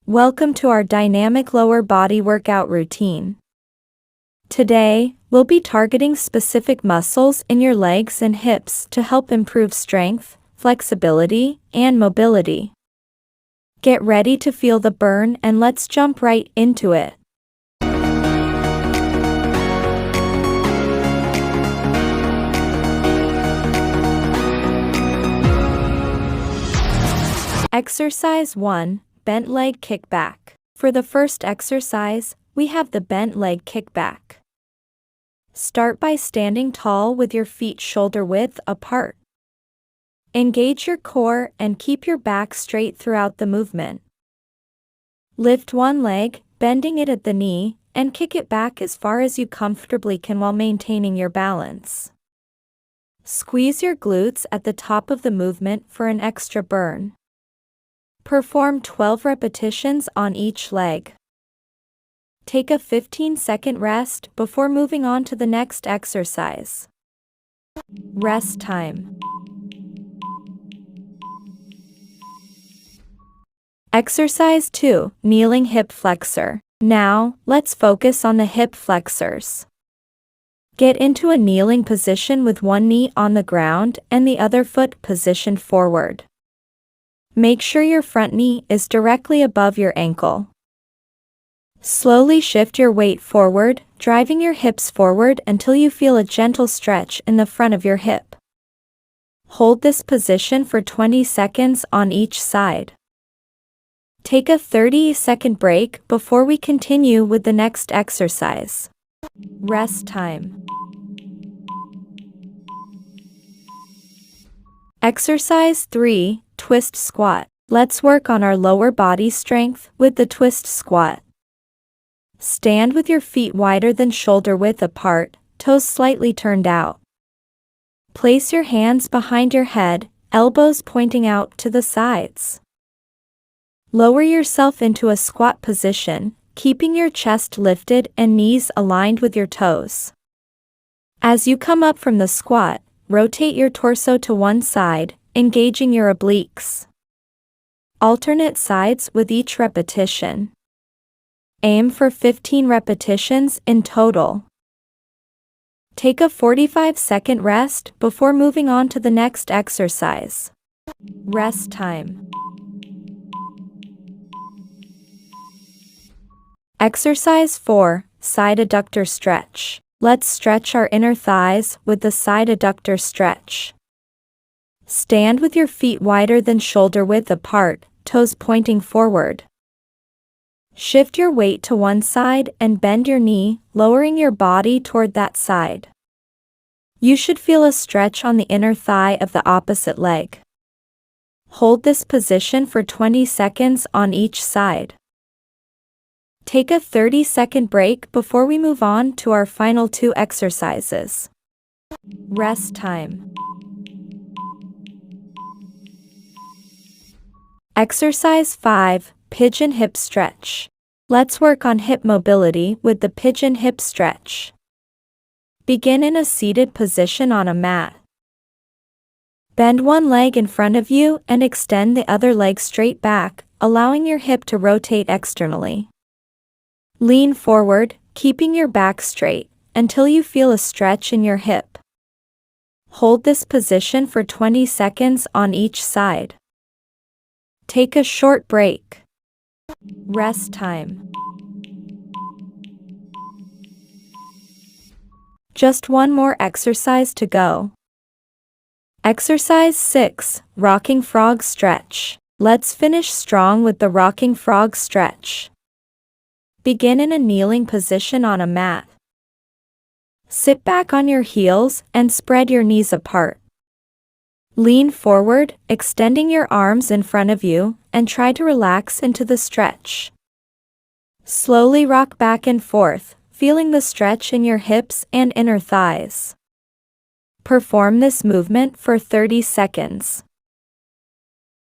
Welcome to our dynamic lower body workout routine. Today, we'll be targeting specific muscles in your legs and hips to help improve strength, flexibility, and mobility. Get ready to feel the burn and let's jump right into it. Exercise 1. Bent leg kickback. For the first exercise, we have the bent leg kickback. Start by standing tall with your feet shoulder width apart. Engage your core and keep your back straight throughout the movement. Lift one leg, bending it at the knee, and kick it back as far as you comfortably can while maintaining your balance. Squeeze your glutes at the top of the movement for an extra burn. Perform 12 repetitions on each leg. Take a 15-second rest before moving on to the next exercise. Rest time. Exercise 2. Kneeling hip flexor. Now, let's focus on the hip flexors. Get into a kneeling position with one knee on the ground and the other foot positioned forward. Make sure your front knee is directly above your ankle. Slowly shift your weight forward, driving your hips forward until you feel a gentle stretch in the front of your hip. Hold this position for 20 seconds on each side. Take a 30-second break before we continue with the next exercise. Rest time. Exercise 3. Twist squat. Let's work on our lower body strength with the twist squat. Stand with your feet wider than shoulder width apart, toes slightly turned out. Place your hands behind your head, elbows pointing out to the sides. Lower yourself into a squat position, keeping your chest lifted and knees aligned with your toes. As you come up from the squat, rotate your torso to one side, engaging your obliques. Alternate sides with each repetition. Aim for 15 repetitions in total. Take a 45-second rest before moving on to the next exercise. Rest time. Exercise 4. Side adductor stretch. Let's stretch our inner thighs with the side adductor stretch. Stand with your feet wider than shoulder width apart, toes pointing forward. Shift your weight to one side and bend your knee, lowering your body toward that side. You should feel a stretch on the inner thigh of the opposite leg. Hold this position for 20 seconds on each side. Take a 30-second break before we move on to our final two exercises. Rest time. Exercise 5. Pigeon hip stretch. Let's work on hip mobility with the pigeon hip stretch. Begin in a seated position on a mat. Bend one leg in front of you and extend the other leg straight back, allowing your hip to rotate externally. Lean forward, keeping your back straight, until you feel a stretch in your hip. Hold this position for 20 seconds on each side. Take a short break. Rest time. Just one more exercise to go. Exercise 6. Rocking frog stretch. Let's finish strong with the rocking frog stretch. Begin in a kneeling position on a mat. Sit back on your heels and spread your knees apart. Lean forward, extending your arms in front of you, and try to relax into the stretch. Slowly rock back and forth, feeling the stretch in your hips and inner thighs. Perform this movement for 30 seconds.